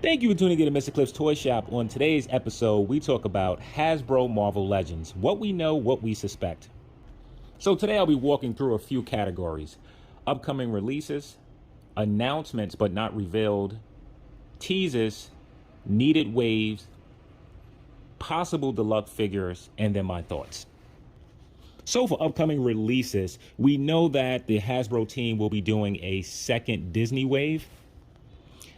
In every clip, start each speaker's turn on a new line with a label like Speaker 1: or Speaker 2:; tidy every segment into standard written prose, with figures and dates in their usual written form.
Speaker 1: Thank you for tuning in to Mr. Cliff's Toy Shop. On today's episode, we talk about Hasbro Marvel Legends, what we know, what we suspect. So today I'll be walking through a few categories: upcoming releases, announcements but not revealed, teasers, needed waves, possible deluxe figures, and then my thoughts. So for upcoming releases, we know that the Hasbro team will be doing a second Disney wave.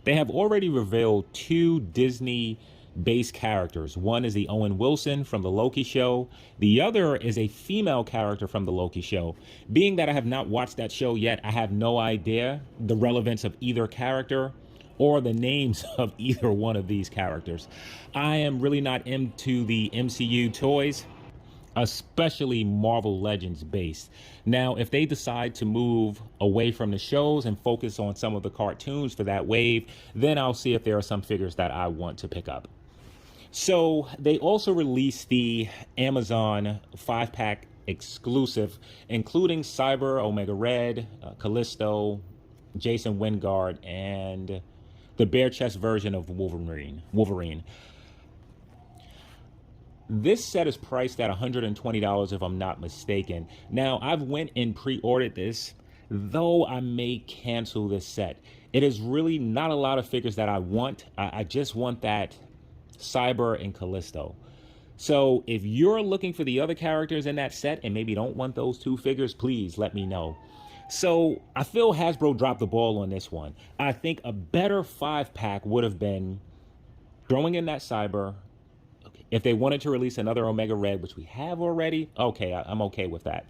Speaker 1: They have already revealed two Disney-based characters. One is the Owen Wilson from the Loki show. The other is a female character from the Loki show. Being that I have not watched that show yet, I have no idea the relevance of either character or the names of either one of these characters. I am really not into the MCU toys, especially Marvel Legends based. Now, if they decide to move away from the shows and focus on some of the cartoons for that wave, then I'll see if there are some figures that I want to pick up. So they also released the Amazon 5-pack exclusive, including Cyber, Omega Red, Callisto, Jason Wingard, and the bare chest version of Wolverine. This set is priced at $120 if I'm not mistaken. Now, I've went and pre-ordered this, though I may cancel this set. It is really not a lot of figures that I want. I just want that Cyber and Callisto. So if you're looking for the other characters in that set and maybe don't want those two figures, please let me know. So I feel Hasbro dropped the ball on this one. I think a better 5-pack would have been throwing in that Cyber. If they wanted to release another Omega Red, which we have already, okay, I'm okay with that.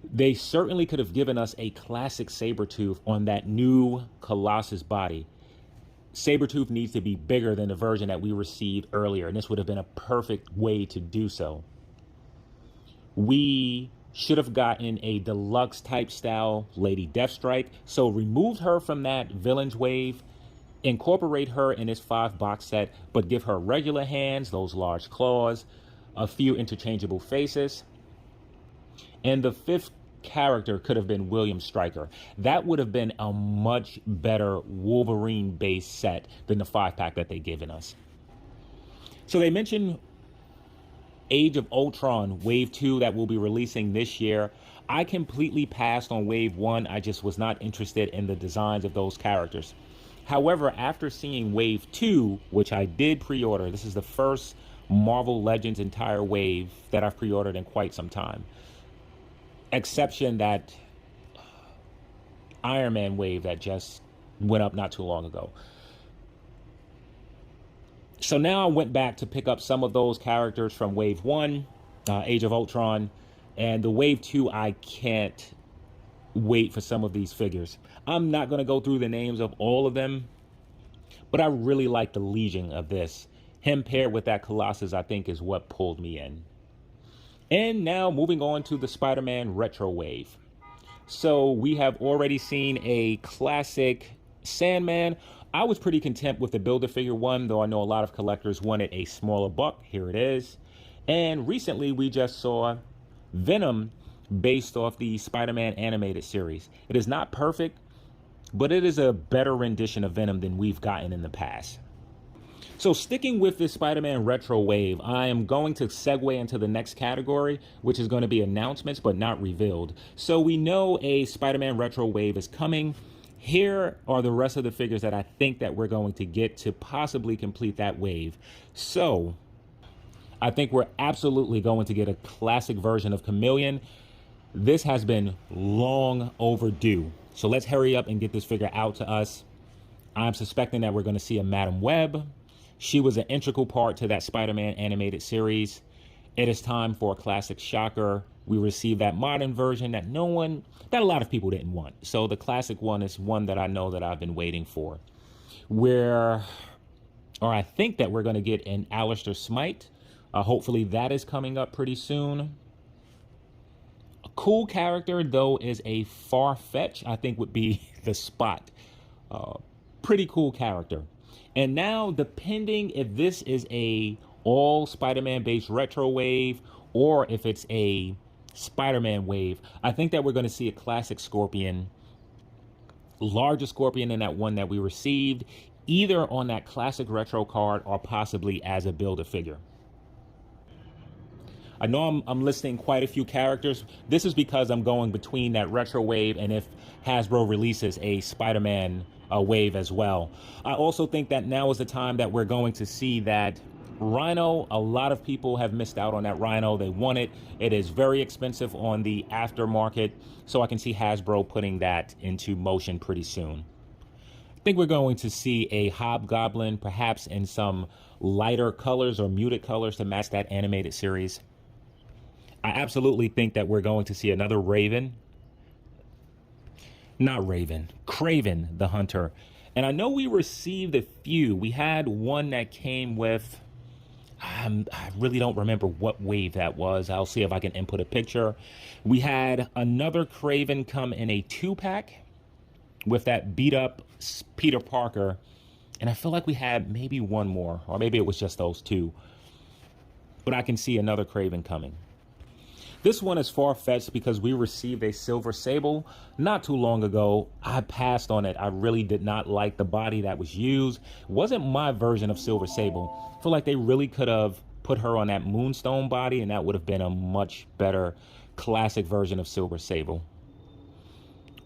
Speaker 1: They certainly could have given us a classic Sabretooth on that new Colossus body. Sabretooth needs to be bigger than the version that we received earlier, and this would have been a perfect way to do so. We should have gotten a deluxe type style Lady Deathstrike, so remove her from that Villains wave, incorporate her in this 5-box set, but give her regular hands, those large claws, a few interchangeable faces. And the 5th character could have been William Stryker. That would have been a much better Wolverine-based set than the 5-pack that they've given us. So they mentioned Age of Ultron Wave 2 that will be releasing this year. I completely passed on Wave 1. I just was not interested in the designs of those characters. However, after seeing Wave 2, which I did pre-order, this is the first Marvel Legends entire wave that I've pre-ordered in quite some time. Exception that Iron Man wave that just went up not too long ago. So now I went back to pick up some of those characters from Wave 1, Age of Ultron, and the Wave 2, I can't wait for some of these figures. I'm not going to go through the names of all of them, but I really like the Legion of this. Him paired with that Colossus, I think, is what pulled me in. And now moving on to the Spider-Man Retro Wave. So we have already seen a classic Sandman. I was pretty content with the Build-A-Figure one, though I know a lot of collectors wanted a smaller buck. Here it is. And recently we just saw Venom based off the Spider-Man animated series. It is not perfect, but it is a better rendition of Venom than we've gotten in the past. So sticking with this Spider-Man Retro Wave, I am going to segue into the next category, which is going to be announcements but not revealed. So we know a Spider-Man Retro Wave is coming. Here are the rest of the figures that I think that we're going to get to possibly complete that wave. So I think we're absolutely going to get a classic version of Chameleon. This has been long overdue. So let's hurry up and get this figure out to us. I'm suspecting that we're going to see a Madam Web. She was an integral part to that Spider-Man animated series. It is time for a classic Shocker. We received that modern version that a lot of people didn't want. So the classic one is one that I know that I've been waiting for. I think that we're going to get an Alistair Smite. Hopefully that is coming up pretty soon. A cool character, though, is a Farfetch, I think would be the spot. Pretty cool character. And now, depending if this is a all Spider-Man based retro wave or if it's a Spider-Man wave, I think that we're going to see a classic Scorpion, larger Scorpion than that one that we received, either on that classic retro card or possibly as a Build-A-Figure. I know I'm listing quite a few characters. This is because I'm going between that retro wave and if Hasbro releases a Spider-Man wave as well. I also think that now is the time that we're going to see that Rhino. A lot of people have missed out on that Rhino. They want it. It is very expensive on the aftermarket, so I can see Hasbro putting that into motion pretty soon. I think we're going to see a Hobgoblin, perhaps in some lighter colors or muted colors to match that animated series. I absolutely think that we're going to see another Raven. Not Raven, Kraven the Hunter. And I know we received a few. We had one that came with, I really don't remember what wave that was. I'll see if I can input a picture. We had another Kraven come in a 2-pack with that beat up Peter Parker. And I feel like we had maybe one more, or maybe it was just those two. But I can see another Kraven coming. This one is far-fetched because we received a Silver Sable not too long ago. I passed on it. I really did not like the body that was used. It wasn't my version of Silver Sable. I feel like they really could have put her on that Moonstone body, and that would have been a much better classic version of Silver Sable.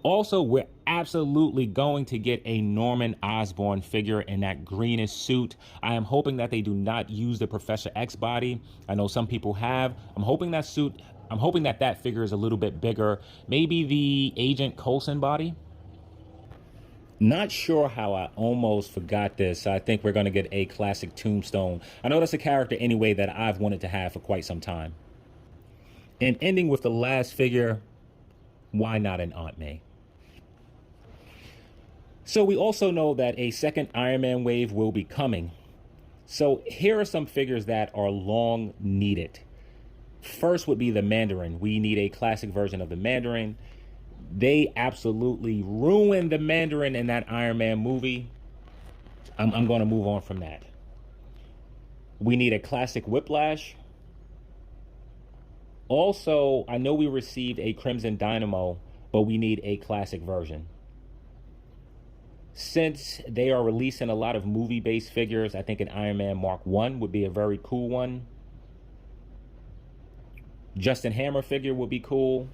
Speaker 1: Also, we're absolutely going to get a Norman Osborn figure in that greenish suit. I am hoping that they do not use the Professor X body. I know some people have. I'm hoping that figure is a little bit bigger. Maybe the Agent Coulson body. Not sure how I almost forgot this. I think we're going to get a classic Tombstone. I know that's a character anyway that I've wanted to have for quite some time. And ending with the last figure, why not an Aunt May? So we also know that a second Iron Man wave will be coming. So here are some figures that are long needed. First would be the Mandarin. We need a classic version of the Mandarin. They absolutely ruined the Mandarin in that Iron Man movie. I'm going to move on from that. We need a classic Whiplash. Also, I know we received a Crimson Dynamo, but we need a classic version. Since they are releasing a lot of movie-based figures, I think an Iron Man Mark I would be a very cool one. Justin Hammer figure would be cool.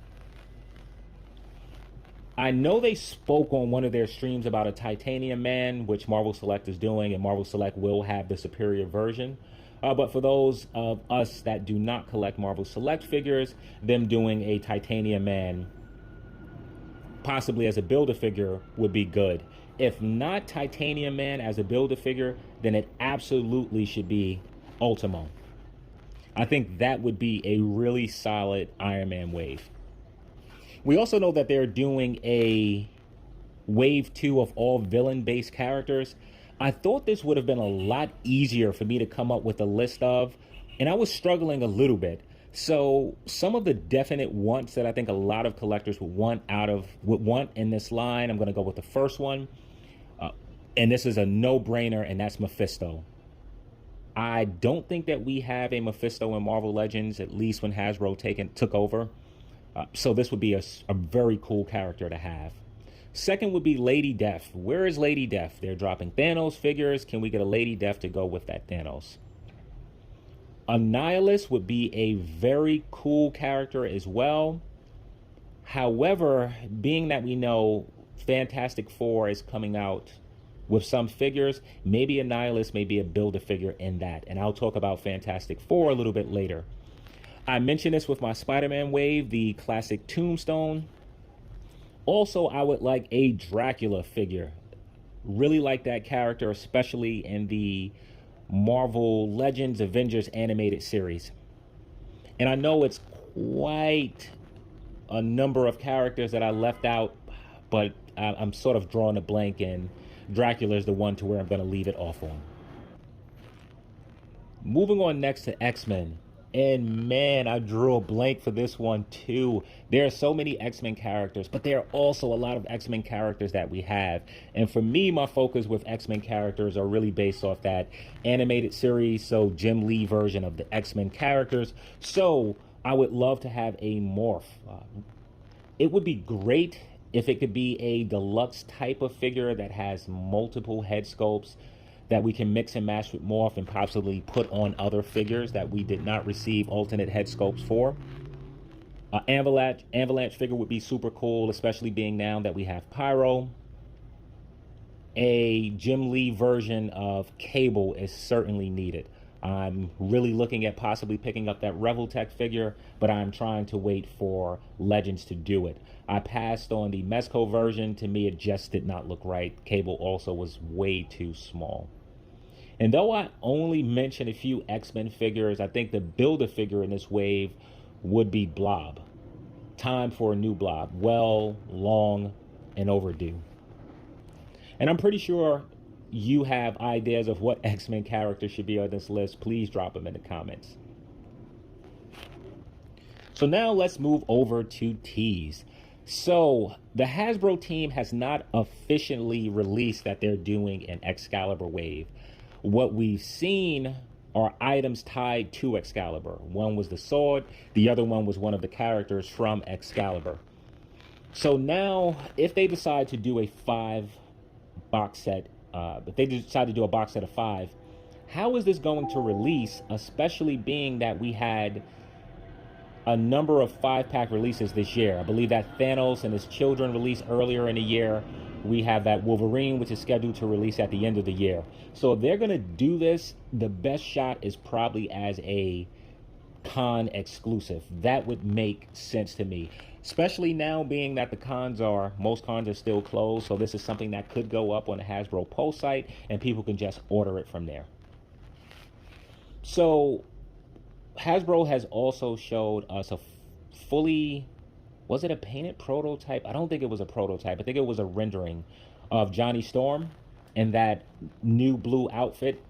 Speaker 1: I know they spoke on one of their streams about a Titanium Man, which Marvel Select is doing, and Marvel Select will have the superior version. But for those of us that do not collect Marvel Select figures, them doing a Titanium Man, possibly as a Build-A-Figure, would be good. If not Titanium Man as a Build-A-Figure, then it absolutely should be Ultimo. I think that would be a really solid Iron Man wave. We also know that they're doing a Wave 2 of all villain-based characters. I thought this would have been a lot easier for me to come up with a list of, and I was struggling a little bit. So some of the definite wants that I think a lot of collectors would want in this line, I'm going to go with the first one. And this is a no-brainer, and that's Mephisto. I don't think that we have a Mephisto in Marvel Legends, at least when Hasbro took over. So this would be a very cool character to have. Second would be Lady Death. Where is Lady Death? They're dropping Thanos figures. Can we get a Lady Death to go with that Thanos? Annihilus would be a very cool character as well. However, being that we know Fantastic Four is coming out with some figures, maybe Annihilus may be a Build-A-Figure in that. And I'll talk about Fantastic Four a little bit later. I mentioned this with my Spider-Man wave, the classic Tombstone. Also, I would like a Dracula figure. Really like that character, especially in the Marvel Legends Avengers animated series. And I know it's quite a number of characters that I left out, but I'm sort of drawing a blank, and Dracula is the one to where I'm going to leave it off on. Moving on next to X-Men. And man, I drew a blank for this one too. There are so many X-Men characters, but there are also a lot of X-Men characters that we have. And for me, my focus with X-Men characters are really based off that animated series, so Jim Lee version of the X-Men characters. So I would love to have a Morph. It would be great If it could be a deluxe type of figure that has multiple head sculpts that we can mix and match with morph and possibly put on other figures that we did not receive alternate head sculpts for. Avalanche figure would be super cool, especially being now that we have Pyro. A Jim Lee version of Cable is certainly needed. I'm really looking at possibly picking up that Reveltech figure, but I'm trying to wait for Legends to do it. I passed on the Mezco version. To me, it just did not look right. Cable also was way too small. And though I only mentioned a few X-Men figures, I think the Build-A-Figure in this wave would be Blob. Time for a new Blob. Well, long, and overdue. And I'm pretty sure you have ideas of what X-Men characters should be on this list. Please drop them in the comments. So now let's move over to tease. So the Hasbro team has not officially released that they're doing an Excalibur wave. What we've seen are items tied to Excalibur. One was the sword, the other one was one of the characters from Excalibur. So now, if they decide to do a 5 box set, if they decide to do a box set of 5, how is this going to release, especially being that we had a number of 5-pack releases this year? I believe that Thanos and his children released earlier in the year. We have that Wolverine, which is scheduled to release at the end of the year. So if they're going to do this, the best shot is probably as a con exclusive. That would make sense to me, especially now being that most cons are still closed. So this is something that could go up on the Hasbro Pulse site and people can just order it from there. So Hasbro has also showed us a fully, was it a painted prototype? I don't think it was a prototype. I think it was a rendering of Johnny Storm in that new blue outfit.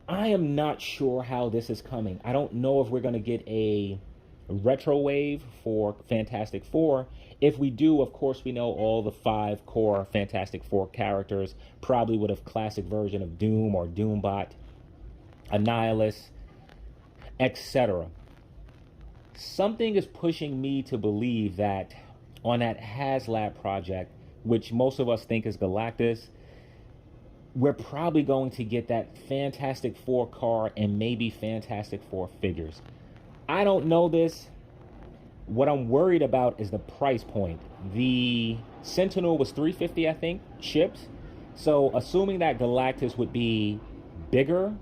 Speaker 1: I am not sure how this is coming. I don't know if we're going to get a retro wave for Fantastic Four. If we do, of course, we know all the 5 core Fantastic Four characters, probably with a classic version of Doom or Doombot, Annihilus, etc. Something is pushing me to believe that on that HasLab project, which most of us think is Galactus, we're probably going to get that Fantastic Four car and maybe Fantastic Four figures. I don't know this. What I'm worried about is the price point. The Sentinel was $350, I think, shipped. So assuming that Galactus would be bigger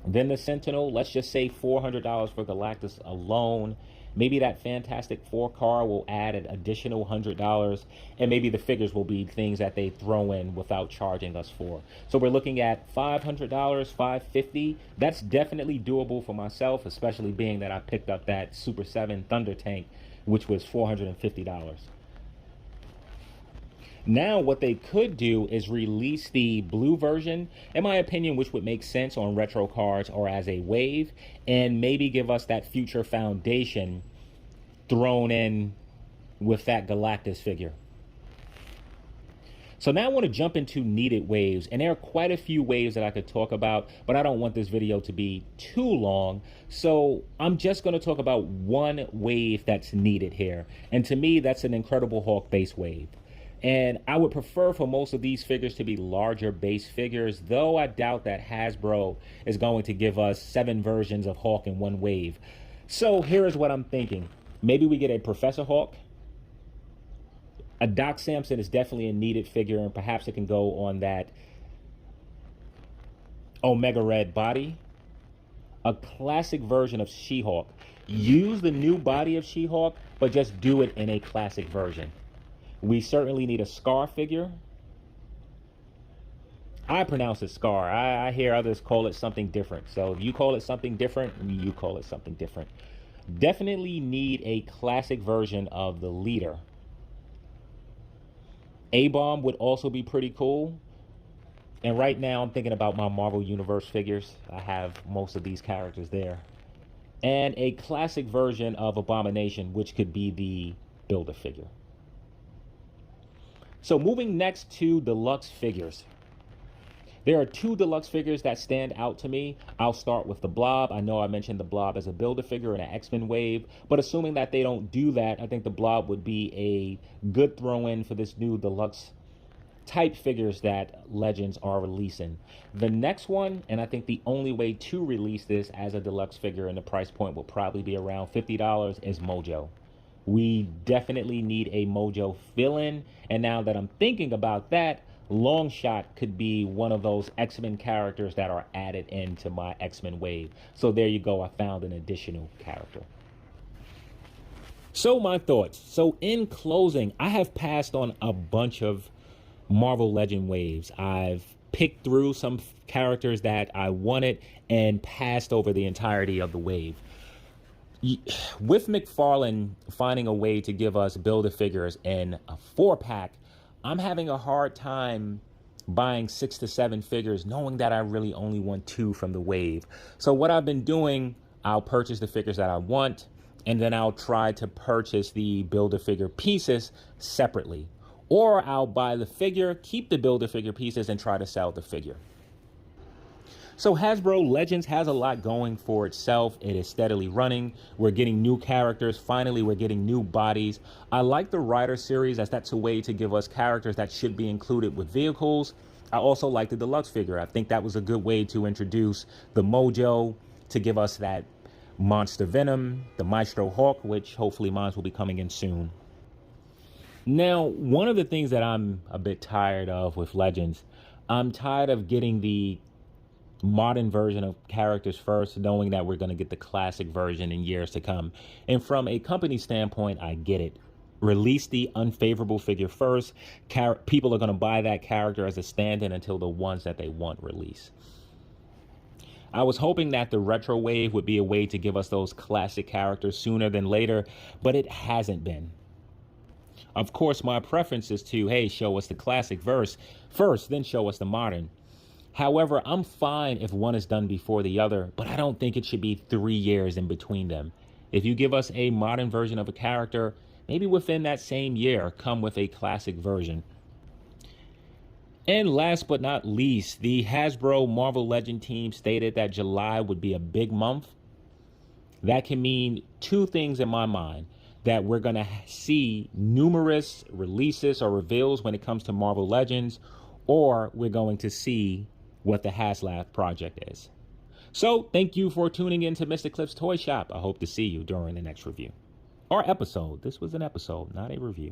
Speaker 1: than the Sentinel, let's just say $400 for Galactus alone. Maybe that Fantastic Four car will add an additional $100, and maybe the figures will be things that they throw in without charging us for. So we're looking at $500, $550. That's definitely doable for myself, especially being that I picked up that Super 7 Thunder Tank, which was $450. Now what they could do is release the blue version, in my opinion, which would make sense on retro cards or as a wave, and maybe give us that Future Foundation thrown in with that Galactus figure. So now I want to jump into needed waves, and there are quite a few waves that I could talk about, but I don't want this video to be too long, so I'm just going to talk about one wave that's needed here, and to me that's an Incredible Hulk base wave. And I would prefer for most of these figures to be larger base figures, though I doubt that Hasbro is going to give us 7 versions of Hulk in one wave. So here is what I'm thinking. Maybe we get a Professor Hulk. A Doc Samson is definitely a needed figure, and perhaps it can go on that Omega Red body. A classic version of She-Hulk. Use the new body of She-Hulk, but just do it in a classic version. We certainly need a Scar figure. I pronounce it Scar. I hear others call it something different. So if you call it something different, you call it something different. Definitely need a classic version of the leader. A-Bomb would also be pretty cool. And right now I'm thinking about my Marvel Universe figures. I have most of these characters there. And a classic version of Abomination, which could be the Build-A-Figure. So moving next to deluxe figures. There are two deluxe figures that stand out to me. I'll start with the Blob. I know I mentioned the Blob as a Build-A-Figure in an X-Men wave, but assuming that they don't do that, I think the Blob would be a good throw-in for this new deluxe type figures that Legends are releasing. The next one, and I think the only way to release this as a deluxe figure, and the price point will probably be around $50, is Mojo. We definitely need a Mojo fill-in, and now that I'm thinking about that, Longshot could be one of those X-Men characters that are added into my X-Men wave. So there you go, I found an additional character. So my thoughts. So in closing, I have passed on a bunch of Marvel Legend waves. I've picked through some characters that I wanted and passed over the entirety of the wave. With McFarlane finding a way to give us Build-A-Figures in a 4-pack, I'm having a hard time buying 6 to 7 figures, knowing that I really only want 2 from the wave. So what I've been doing, I'll purchase the figures that I want, and then I'll try to purchase the Build-A-Figure pieces separately. Or I'll buy the figure, keep the Build-A-Figure pieces, and try to sell the figure. So Hasbro Legends has a lot going for itself. It is steadily running. We're getting new characters. Finally, we're getting new bodies. I like the Rider series, as that's a way to give us characters that should be included with vehicles. I also like the deluxe figure. I think that was a good way to introduce the Mojo, to give us that monster Venom, the Maestro Hawk, which hopefully mine will be coming in soon. Now, one of the things that I'm a bit tired of with Legends, I'm tired of getting the modern version of characters first, knowing that we're going to get the classic version in years to come. And from a company standpoint, I get it. Release the unfavorable figure first. People are going to buy that character as a stand-in until the ones that they want release. I was hoping that the retro wave would be a way to give us those classic characters sooner than later, but it hasn't been. Of course, my preference is to, hey, show us the classic verse first, then show us the modern. However, I'm fine if one is done before the other, but I don't think it should be 3 years in between them. If you give us a modern version of a character, maybe within that same year, come with a classic version. And last but not least, the Hasbro Marvel Legend team stated that July would be a big month. That can mean 2 things in my mind: that we're going to see numerous releases or reveals when it comes to Marvel Legends, or we're going to see what the HasLab project is. So thank you for tuning in to Mr. Cliff's Toy Shop. I hope to see you during the next review or episode. This was an episode, not a review.